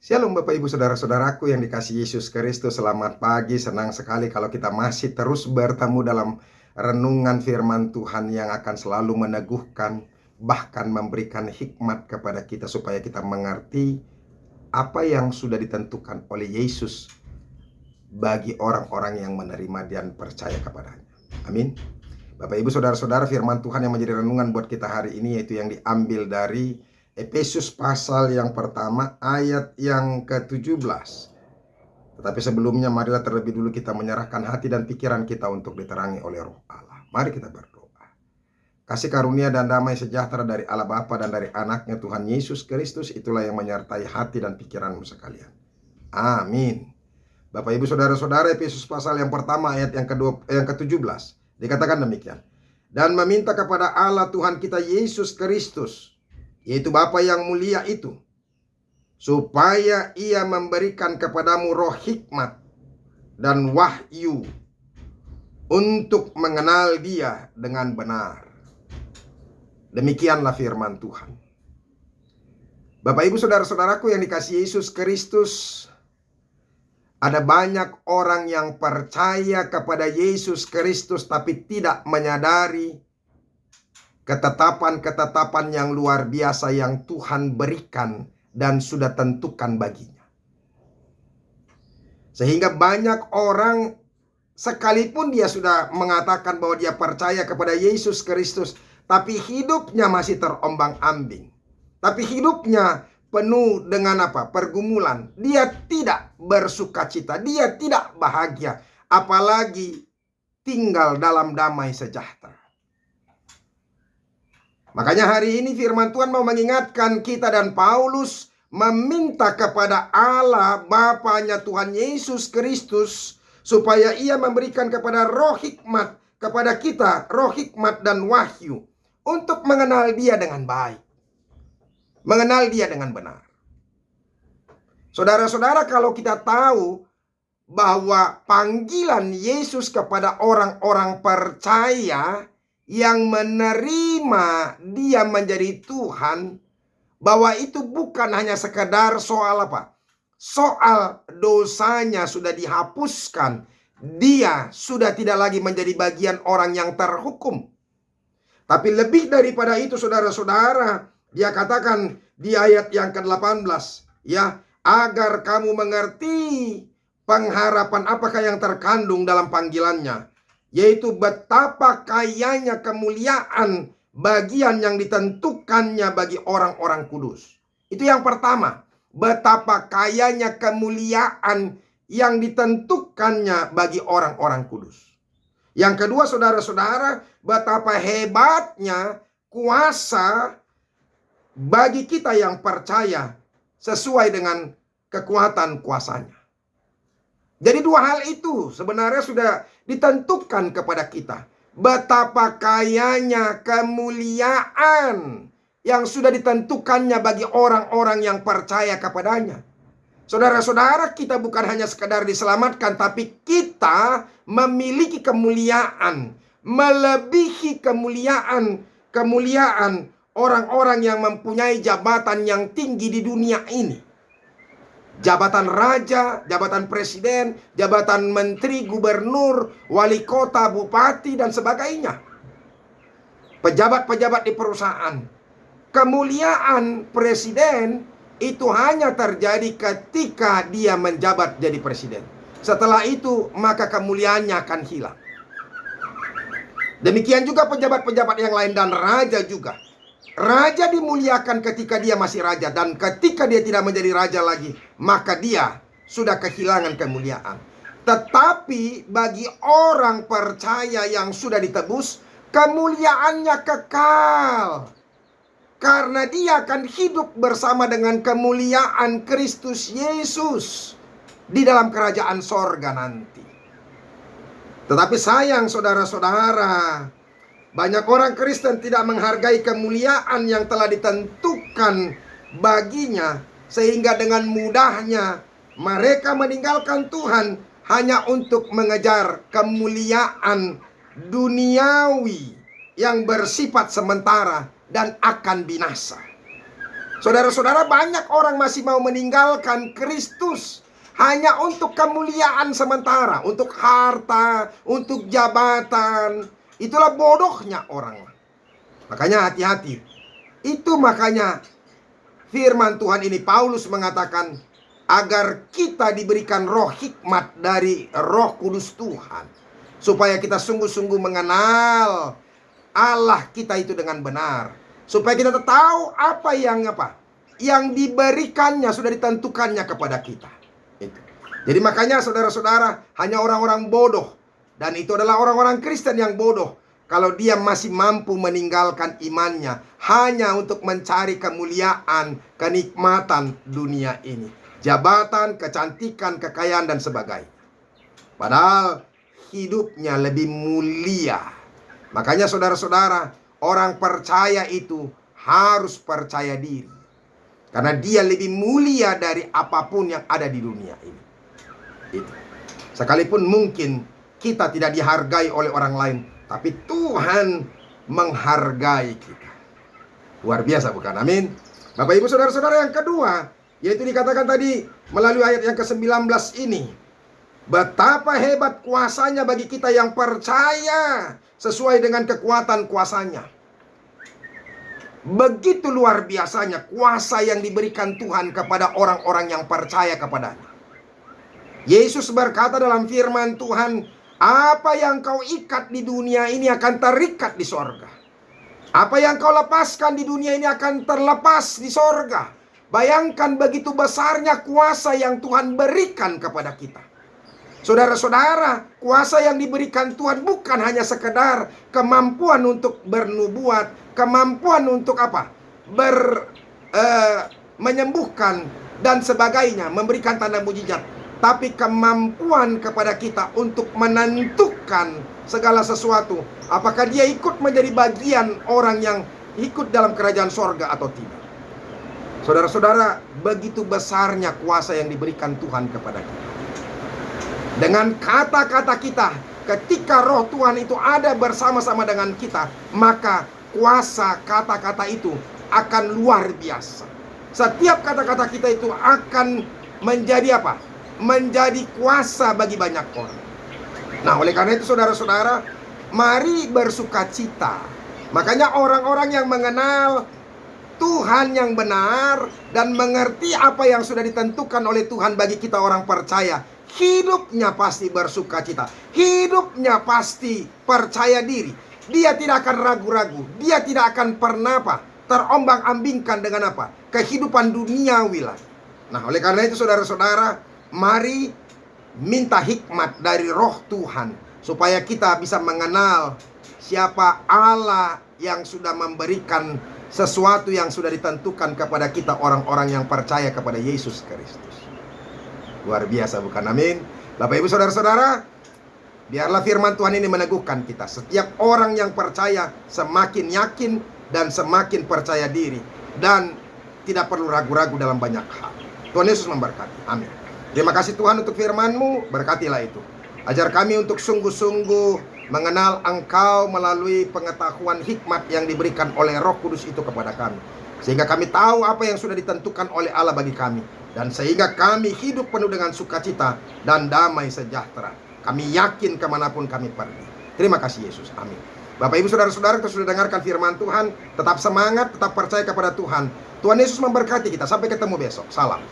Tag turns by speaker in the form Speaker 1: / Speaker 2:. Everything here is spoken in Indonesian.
Speaker 1: Shalom Bapak Ibu Saudara-saudaraku yang dikasihi Yesus Kristus. Selamat pagi, senang sekali kalau kita masih terus bertemu dalam renungan firman Tuhan yang akan selalu meneguhkan, bahkan memberikan hikmat kepada kita supaya kita mengerti apa yang sudah ditentukan oleh Yesus bagi orang-orang yang menerima dan percaya kepadanya. Amin. Bapak Ibu Saudara-saudara, firman Tuhan yang menjadi renungan buat kita hari ini yaitu yang diambil dari Efesus pasal yang pertama ayat yang ke-17. Tetapi sebelumnya marilah terlebih dulu kita menyerahkan hati dan pikiran kita untuk diterangi oleh Roh Allah. Mari kita berdoa. Kasih karunia dan damai sejahtera dari Allah Bapa dan dari anaknya Tuhan Yesus Kristus itulah yang menyertai hati dan pikiranmu sekalian. Amin. Bapak Ibu Saudara-saudara, Efesus pasal yang pertama ayat yang ke-17 dikatakan demikian. Dan meminta kepada Allah Tuhan kita Yesus Kristus, yaitu Bapa yang mulia itu, supaya Ia memberikan kepadamu roh hikmat dan wahyu untuk mengenal Dia dengan benar. Demikianlah firman Tuhan. Bapak Ibu Saudara-saudaraku yang dikasihi Yesus Kristus, ada banyak orang yang percaya kepada Yesus Kristus tapi tidak menyadari ketetapan-ketetapan yang luar biasa yang Tuhan berikan dan sudah tentukan baginya. Sehingga banyak orang sekalipun dia sudah mengatakan bahwa dia percaya kepada Yesus Kristus, tapi hidupnya masih terombang-ambing. Tapi hidupnya penuh dengan pergumulan. Dia tidak bersukacita, dia tidak bahagia, apalagi tinggal dalam damai sejahtera. Makanya hari ini firman Tuhan mau mengingatkan kita dan Paulus meminta kepada Allah Bapanya Tuhan Yesus Kristus supaya Ia memberikan kepada roh hikmat kepada kita, roh hikmat dan wahyu untuk mengenal Dia dengan baik, mengenal Dia dengan benar. Saudara-saudara, kalau kita tahu bahwa panggilan Yesus kepada orang-orang percaya yang menerima Dia menjadi Tuhan, bahwa itu bukan hanya sekedar soal soal dosanya sudah dihapuskan, dia sudah tidak lagi menjadi bagian orang yang terhukum. Tapi lebih daripada itu saudara-saudara, dia katakan di ayat yang ke-18, ya, agar kamu mengerti pengharapan apakah yang terkandung dalam panggilannya, yaitu betapa kayanya kemuliaan bagian yang ditentukannya bagi orang-orang kudus. Itu yang pertama, betapa kayanya kemuliaan yang ditentukannya bagi orang-orang kudus. Yang kedua saudara-saudara, betapa hebatnya kuasa bagi kita yang percaya sesuai dengan kekuatan kuasanya. Jadi dua hal itu sebenarnya sudah ditentukan kepada kita. Betapa kayanya kemuliaan yang sudah ditentukannya bagi orang-orang yang percaya kepadanya. Saudara-saudara, kita bukan hanya sekadar diselamatkan, tapi kita memiliki kemuliaan, melebihi kemuliaan orang-orang yang mempunyai jabatan yang tinggi di dunia ini. Jabatan raja, jabatan presiden, jabatan menteri, gubernur, wali kota, bupati, dan sebagainya. Pejabat-pejabat di perusahaan. Kemuliaan presiden itu hanya terjadi ketika dia menjabat jadi presiden. Setelah itu, maka kemuliaannya akan hilang. Demikian juga pejabat-pejabat yang lain dan raja juga. Raja dimuliakan ketika dia masih raja, dan ketika dia tidak menjadi raja lagi, maka dia sudah kehilangan kemuliaan. Tetapi bagi orang percaya yang sudah ditebus, kemuliaannya kekal, karena dia akan hidup bersama dengan kemuliaan Kristus Yesus di dalam kerajaan sorga nanti. Tetapi sayang saudara-saudara, banyak orang Kristen tidak menghargai kemuliaan yang telah ditentukan baginya, sehingga dengan mudahnya mereka meninggalkan Tuhan hanya untuk mengejar kemuliaan duniawi yang bersifat sementara dan akan binasa. Saudara-saudara, banyak orang masih mau meninggalkan Kristus hanya untuk kemuliaan sementara, untuk harta, untuk jabatan. Itulah bodohnya orang. Makanya hati-hati. Itu makanya firman Tuhan ini Paulus mengatakan agar kita diberikan roh hikmat dari Roh Kudus Tuhan, supaya kita sungguh-sungguh mengenal Allah kita itu dengan benar, supaya kita tahu apa yang diberikannya, sudah ditentukannya kepada kita. Itu. Jadi makanya saudara-saudara, hanya orang-orang bodoh, dan itu adalah orang-orang Kristen yang bodoh, kalau dia masih mampu meninggalkan imannya hanya untuk mencari kemuliaan, kenikmatan dunia ini, jabatan, kecantikan, kekayaan, dan sebagainya. Padahal hidupnya lebih mulia. Makanya saudara-saudara, orang percaya itu harus percaya diri, karena dia lebih mulia dari apapun yang ada di dunia ini. Itu. Sekalipun mungkin kita tidak dihargai oleh orang lain, tapi Tuhan menghargai kita. Luar biasa bukan? Amin. Bapak ibu saudara-saudara, yang kedua, yaitu dikatakan tadi melalui ayat yang ke-19 ini, betapa hebat kuasanya bagi kita yang percaya sesuai dengan kekuatan kuasanya. Begitu luar biasanya kuasa yang diberikan Tuhan kepada orang-orang yang percaya kepadanya. Yesus berkata dalam firman Tuhan, apa yang kau ikat di dunia ini akan terikat di sorga. Apa yang kau lepaskan di dunia ini akan terlepas di sorga. Bayangkan begitu besarnya kuasa yang Tuhan berikan kepada kita. Saudara-saudara, kuasa yang diberikan Tuhan bukan hanya sekedar kemampuan untuk bernubuat, kemampuan untuk menyembuhkan dan sebagainya, memberikan tanda mujizat, tapi kemampuan kepada kita untuk menentukan segala sesuatu, apakah dia ikut menjadi bagian orang yang ikut dalam kerajaan sorga atau tidak. Saudara-saudara, begitu besarnya kuasa yang diberikan Tuhan kepada kita. Dengan kata-kata kita, ketika roh Tuhan itu ada bersama-sama dengan kita, maka kuasa kata-kata itu akan luar biasa. Setiap kata-kata kita itu akan menjadi menjadi kuasa bagi banyak orang. Nah, oleh karena itu saudara-saudara, mari bersukacita. Makanya orang-orang yang mengenal Tuhan yang benar dan mengerti apa yang sudah ditentukan oleh Tuhan bagi kita orang percaya, hidupnya pasti bersukacita, hidupnya pasti percaya diri. Dia tidak akan ragu-ragu, dia tidak akan pernah terombang-ambingkan dengan kehidupan duniawi lah. Nah, oleh karena itu saudara-saudara, mari minta hikmat dari roh Tuhan, supaya kita bisa mengenal siapa Allah yang sudah memberikan sesuatu yang sudah ditentukan kepada kita orang-orang yang percaya kepada Yesus Kristus. Luar biasa bukan? Amin. Bapak ibu saudara-saudara, biarlah firman Tuhan ini meneguhkan kita. Setiap orang yang percaya semakin yakin dan semakin percaya diri, dan tidak perlu ragu-ragu dalam banyak hal. Tuhan Yesus memberkati. Amin. Terima kasih Tuhan untuk firman-Mu, berkatilah itu. Ajar kami untuk sungguh-sungguh mengenal Engkau melalui pengetahuan hikmat yang diberikan oleh Roh Kudus itu kepada kami, sehingga kami tahu apa yang sudah ditentukan oleh Allah bagi kami, dan sehingga kami hidup penuh dengan sukacita dan damai sejahtera. Kami yakin kemanapun kami pergi. Terima kasih Yesus. Amin. Bapak ibu saudara-saudara, kita sudah dengarkan firman Tuhan. Tetap semangat, tetap percaya kepada Tuhan. Tuhan Yesus memberkati kita. Sampai ketemu besok. Salam.